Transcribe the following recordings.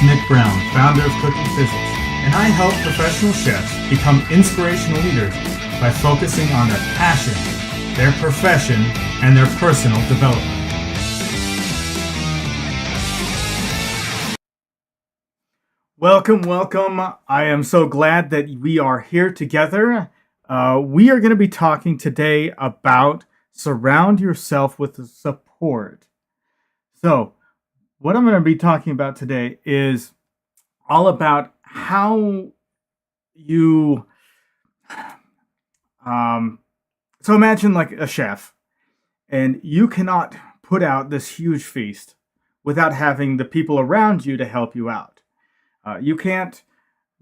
Nick Brown, founder of Cooking Physics, and I help professional chefs become inspirational leaders by focusing on their passion, their profession, and their personal development. Welcome. I am so glad that we are here together. We are going to be talking today about surround yourself with support. So, what I'm going to be talking about today is all about how you so imagine like a chef, and you cannot put out this huge feast without having the people around you to help you out. You can't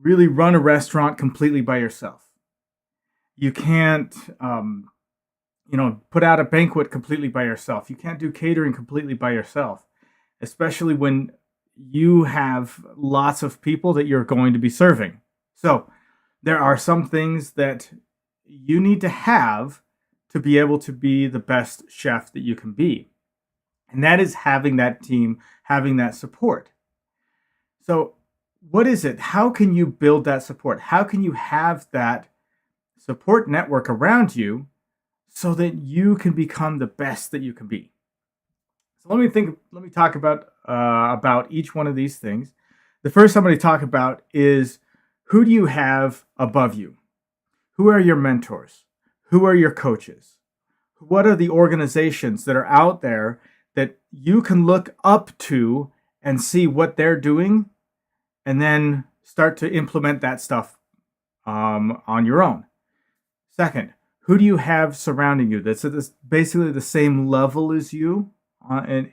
really run a restaurant completely by yourself. You can't put out a banquet completely by yourself. You can't do catering completely by yourself, especially when you have lots of people that you're going to be serving. So there are some things that you need to have to be able to be the best chef that you can be. And that is having that team, having that support. So what is it? How can you build that support? How can you have that support network around you so that you can become the best that you can be? So let me talk about each one of these things. The first I'm going to talk about is, who do you have above you? Who are your mentors? Who are your coaches? What are the organizations that are out there that you can look up to and see what they're doing, and then start to implement that stuff on your own? Second, who do you have surrounding you that's at basically the same level as you in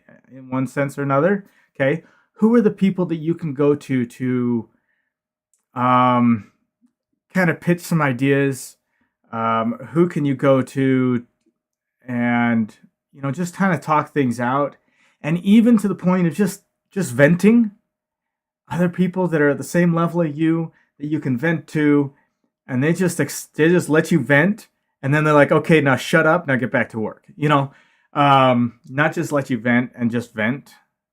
one sense or another? Okay, who are the people that you can go to kind of pitch some ideas? Who can you go to and just kind of talk things out, and even to the point of just venting? Other people that are at the same level as you that you can vent to, and they just let you vent, and then they're like, okay, now shut up, now get back to work. Not just let you vent and just vent,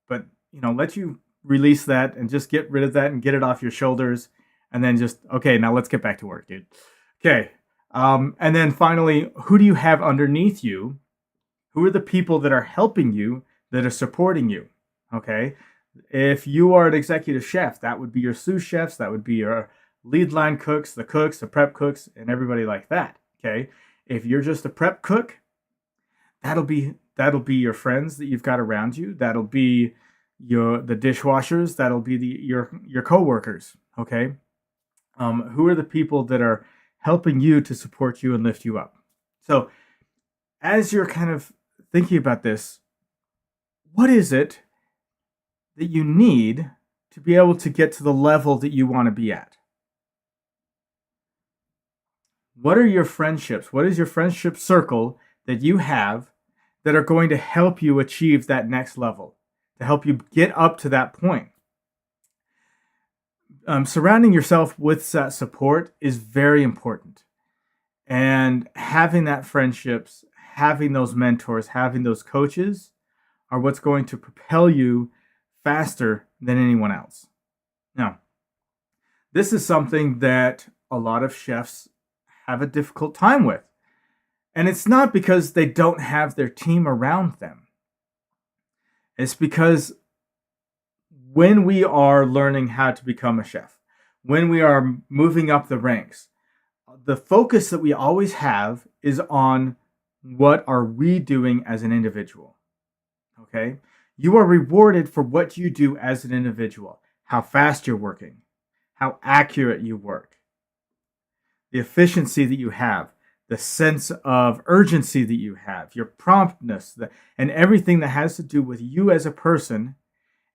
but let you release that and just get rid of that and get it off your shoulders, and then just, okay, now let's get back to work, dude. Okay. And then finally, who do you have underneath you? Who are the people that are helping you, that are supporting you? Okay. If you are an executive chef, that would be your sous chefs, that would be your lead line cooks, the prep cooks, and everybody like that. Okay. If you're just a prep cook, that'll be your friends that you've got around you. That'll be the dishwashers. That'll be your coworkers. Okay. Who are the people that are helping you to support you and lift you up? So as you're kind of thinking about this, what is it that you need to be able to get to the level that you want to be at? What are your friendships? What is your friendship circle that you have that are going to help you achieve that next level, to help you get up to that point? Surrounding yourself with that support is very important. And having that friendships, having those mentors, having those coaches are what's going to propel you faster than anyone else. Now, this is something that a lot of chefs have a difficult time with. And it's not because they don't have their team around them. It's because when we are learning how to become a chef, when we are moving up the ranks, the focus that we always have is on what are we doing as an individual. Okay? You are rewarded for what you do as an individual, how fast you're working, how accurate you work, the efficiency that you have, the sense of urgency that you have, your promptness, and everything that has to do with you as a person.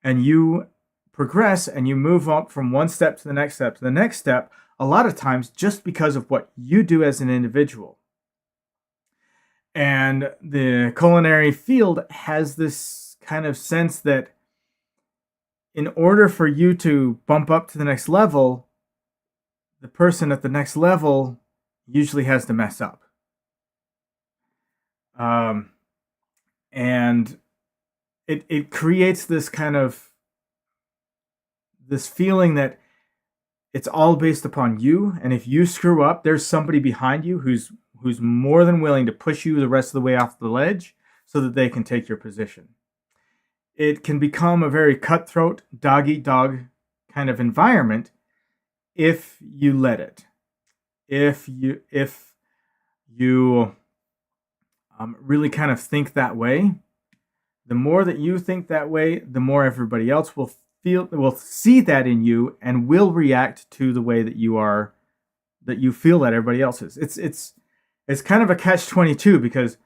And you progress and you move up from one step to the next step to the next step, a lot of times just because of what you do as an individual. And the culinary field has this kind of sense that in order for you to bump up to the next level, the person at the next level usually has to mess up. And it creates this kind of this feeling that it's all based upon you, and if you screw up, there's somebody behind you who's more than willing to push you the rest of the way off the ledge so that they can take your position. It can become a very cutthroat, dog-eat-dog kind of environment if you let it. If you really kind of think that way, the more that you think that way, the more everybody else will see that in you and will react to the way that you feel that everybody else is. It's kind of a catch-22, because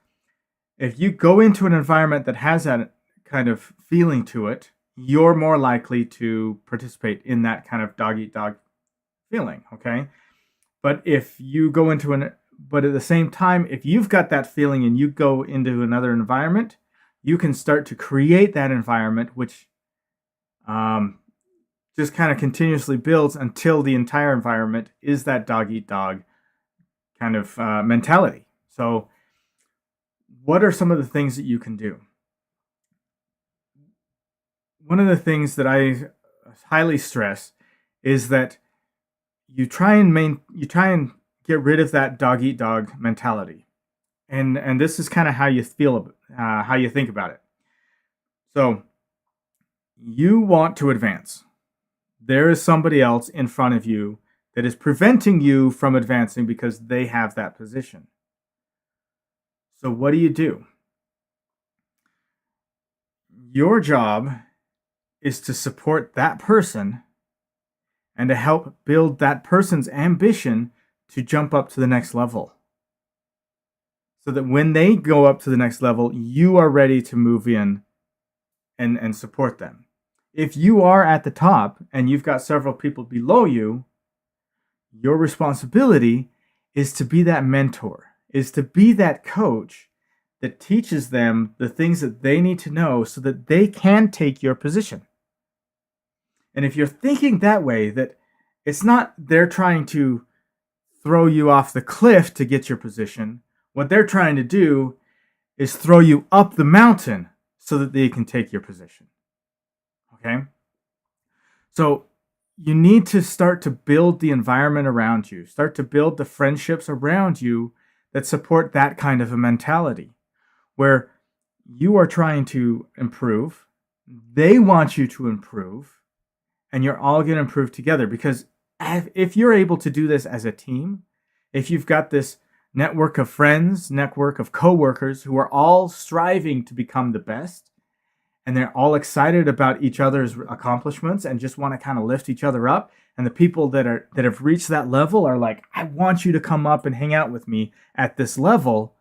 if you go into an environment that has that kind of feeling to it, you're more likely to participate in that kind of dog-eat-dog feeling, okay? But if you go into but at the same time, if you've got that feeling and you go into another environment, you can start to create that environment, which just kind of continuously builds until the entire environment is that dog-eat-dog kind of mentality. So what are some of the things that you can do? One of the things that I highly stress is that you try and get rid of that dog-eat-dog mentality, and this is kind of how you feel, how you think about it. So you want to advance. There is somebody else in front of you that is preventing you from advancing because they have that position. So what do? Your job is to support that person and to help build that person's ambition to jump up to the next level. So that when they go up to the next level, you are ready to move in and support them. If you are at the top and you've got several people below you, your responsibility is to be that mentor, is to be that coach that teaches them the things that they need to know so that they can take your position. And if you're thinking that way, that it's not they're trying to throw you off the cliff to get your position, what they're trying to do is throw you up the mountain so that they can take your position. Okay? So you need to start to build the environment around you, start to build the friendships around you that support that kind of a mentality, where you are trying to improve, they want you to improve, and you're all going to improve together. Because if you're able to do this as a team, if you've got this network of friends, network of coworkers who are all striving to become the best, and they're all excited about each other's accomplishments and just want to kind of lift each other up, and the people that have reached that level are like, I want you to come up and hang out with me at this level,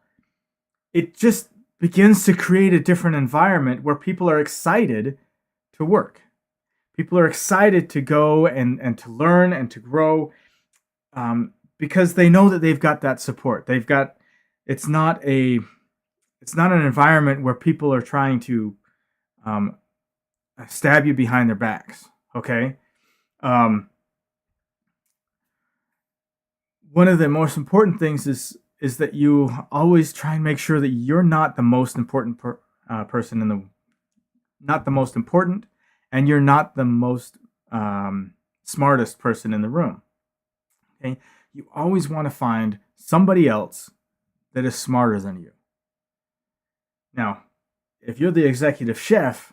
it just begins to create a different environment where people are excited to work. People are excited to go and to learn and to grow, because they know that they've got that support. It's not an environment where people are trying to stab you behind their backs. Okay. One of the most important things is that you always try and make sure that you're not the most important person not the most important, and you're not the most smartest person in the room. Okay, you always want to find somebody else that is smarter than you. Now, if you're the executive chef,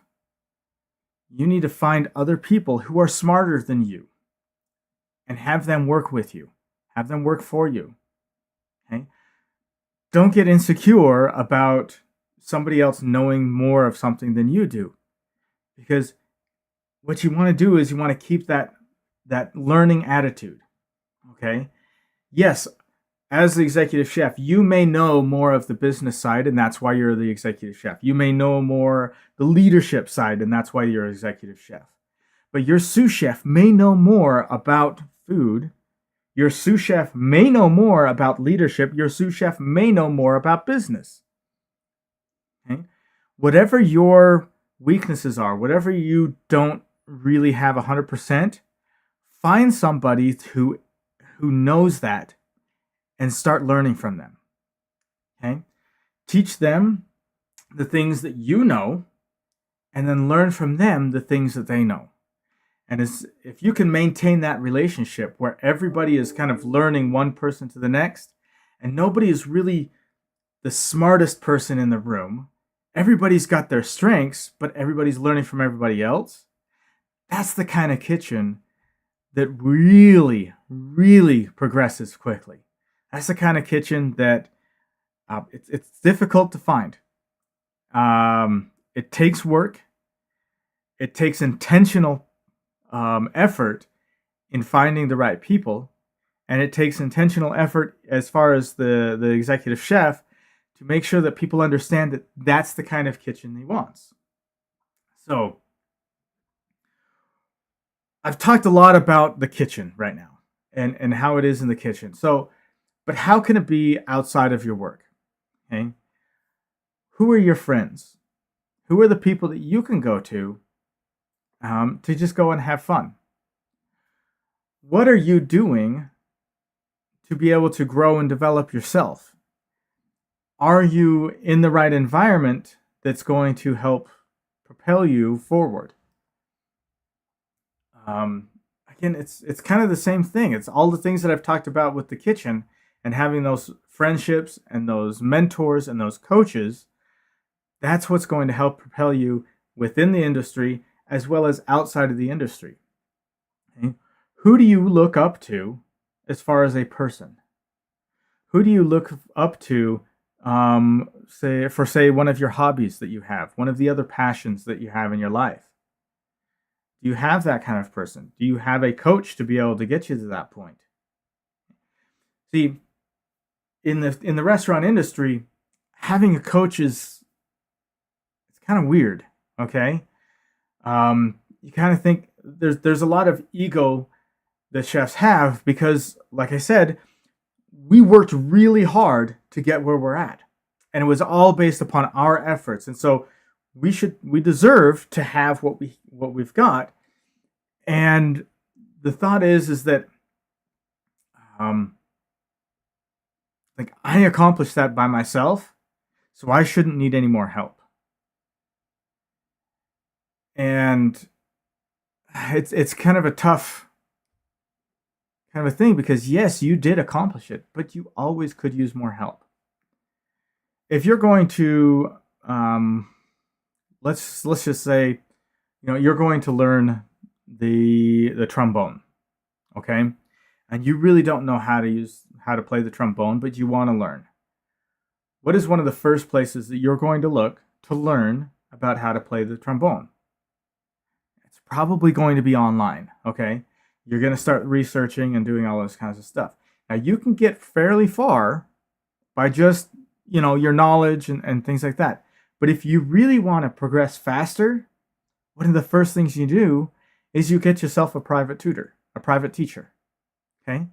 you need to find other people who are smarter than you and have them work with you, have them work for you. Okay? Don't get insecure about somebody else knowing more of something than you do, because what you want to do is you want to keep that learning attitude. Okay? Yes, as the executive chef, you may know more of the business side, and that's why you're the executive chef. You may know more the leadership side, and that's why you're an executive chef. But your sous chef may know more about food. Your sous chef may know more about leadership. Your sous chef may know more about business. Okay? Whatever your weaknesses are, whatever you don't really have 100%, find somebody who knows that and start learning from them. Okay? Teach them the things that you know, and then learn from them the things that they know. And if you can maintain that relationship where everybody is kind of learning one person to the next, and nobody is really the smartest person in the room, everybody's got their strengths, but everybody's learning from everybody else. That's the kind of kitchen that really, really progresses quickly. That's the kind of kitchen that it's difficult to find. It takes work. It takes intentional effort in finding the right people, and it takes intentional effort as far as the executive chef to make sure that people understand that that's the kind of kitchen he wants. So I've talked a lot about the kitchen right now and how it is in the kitchen. So, but how can it be outside of your work? Okay. Who are your friends? Who are the people that you can go to just go and have fun? What are you doing to be able to grow and develop yourself? Are you in the right environment that's going to help propel you forward? Again, it's kind of the same thing. It's all the things that I've talked about with the kitchen and having those friendships and those mentors and those coaches. That's what's going to help propel you within the industry as well as outside of the industry. Okay? Who do you look up to as far as a person? Who do you look up to, say one of your hobbies that you have, one of the other passions that you have in your life? Do you have that kind of person? Do you have a coach to be able to get you to that point? See, in the restaurant industry, having a coach it's kind of weird. Okay, you kind of think there's a lot of ego that chefs have because, like I said, we worked really hard to get where we're at, and it was all based upon our efforts, and so we deserve to have what we've got. And the thought is that like I accomplished that by myself, so I shouldn't need any more help. And it's kind of a tough kind of a thing because yes, you did accomplish it, but you always could use more help. If you're going to let's just say, you're going to learn the trombone, okay, and you really don't know how to play the trombone, but you want to learn. What is one of the first places that you're going to look to learn about how to play the trombone? It's probably going to be online, okay? You're going to start researching and doing all those kinds of stuff. Now, you can get fairly far by just, your knowledge and things like that. But if you really want to progress faster, one of the first things you do is you get yourself a private tutor, a private teacher, okay?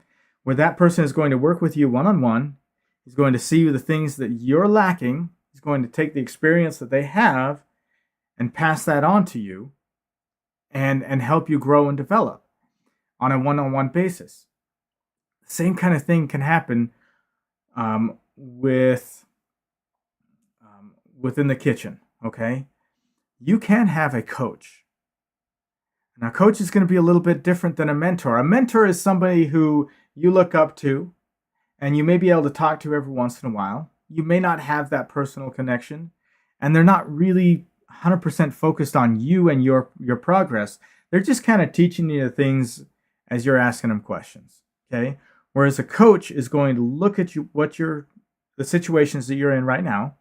Where that person is going to work with you one-on-one. He's going to see the things that you're lacking. He's going to take the experience that they have and pass that on to you and help you grow and develop on a one-on-one basis. The same kind of thing can happen within the kitchen, okay? You can have a coach. Now, a coach is going to be a little bit different than a mentor. A mentor is somebody who you look up to and you may be able to talk to every once in a while. You may not have that personal connection, and they're not really 100% focused on you and your progress. They're just kind of teaching you things as you're asking them questions, okay? Whereas a coach is going to look at you, the situations that you're in right now.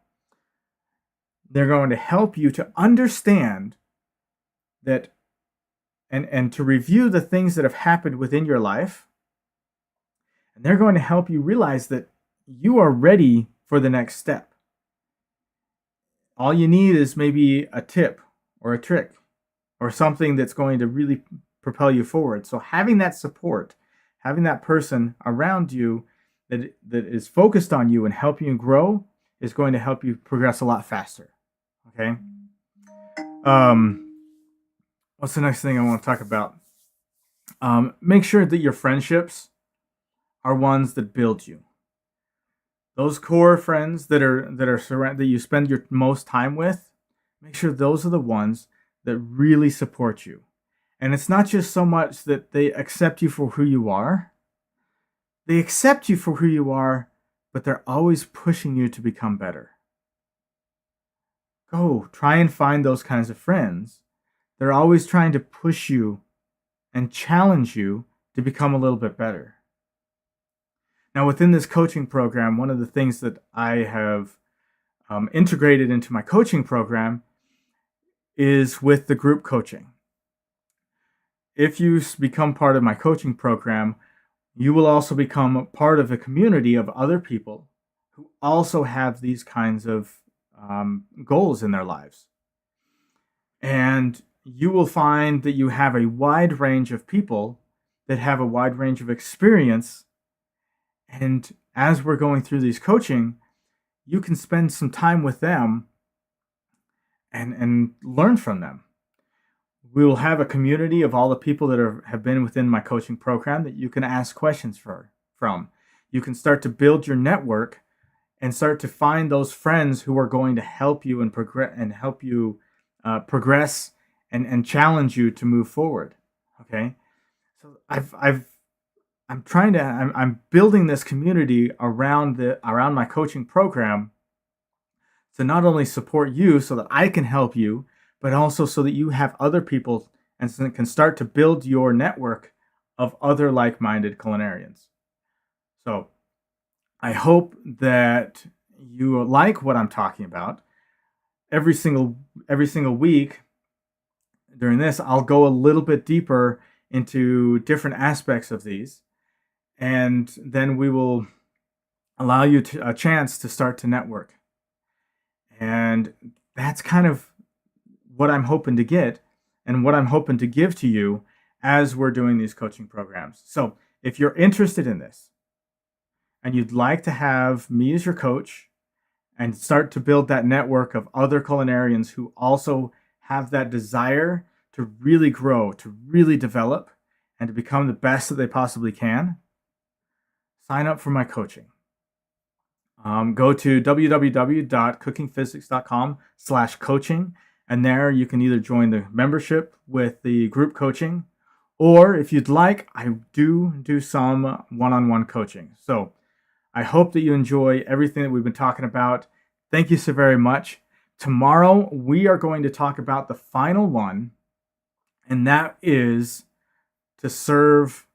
They're going to help you to understand that and to review the things that have happened within your life. And they're going to help you realize that you are ready for the next step. All you need is maybe a tip or a trick or something that's going to really propel you forward. So having that support, having that person around you that is focused on you and helping you grow is going to help you progress a lot faster. Okay? What's the next thing I want to talk about? Make sure that your friendships are ones that build you. Those core friends that you spend your most time with, make sure those are the ones that really support you And it's not just so much that they accept you for who you are, they accept you for who you are, but they're always pushing you to become better. Go try and find those kinds of friends. They're always trying to push you and challenge you to become a little bit better. Now, within this coaching program, one of the things that I have integrated into my coaching program is with the group coaching. If you become part of my coaching program, you will also become a part of a community of other people who also have these kinds of goals in their lives. And you will find that you have a wide range of people that have a wide range of experience. And as we're going through these coaching, you can spend some time with them and learn from them. We will have a community of all the people that have been within my coaching program that you can ask questions from. You can start to build your network and start to find those friends who are going to help you and progress and challenge you to move forward. Okay, so I'm building this community around my coaching program to not only support you so that I can help you, but also so that you have other people and can start to build your network of other like-minded culinarians. So I hope that you like what I'm talking about. Every single week during this, I'll go a little bit deeper into different aspects of these, and then we will allow you a chance to start to network. And that's kind of what I'm hoping to get and what I'm hoping to give to you as we're doing these coaching programs. So if you're interested in this and you'd like to have me as your coach and start to build that network of other culinarians who also have that desire to really grow, to really develop, and to become the best that they possibly can, sign up for my coaching. Go to www.cookingphysics.com/coaching, and there you can either join the membership with the group coaching, or if you'd like, I do some one-on-one coaching. So I hope that you enjoy everything that we've been talking about. Thank you so very much. Tomorrow, we are going to talk about the final one, and that is to serve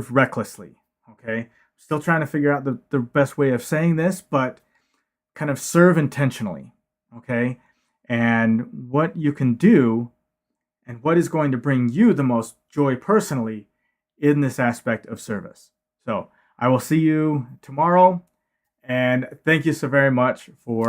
recklessly. Okay? Still trying to figure out the best way of saying this, but kind of serve intentionally. Okay? And what you can do and what is going to bring you the most joy personally in this aspect of service. So I will see you tomorrow, and thank you so very much for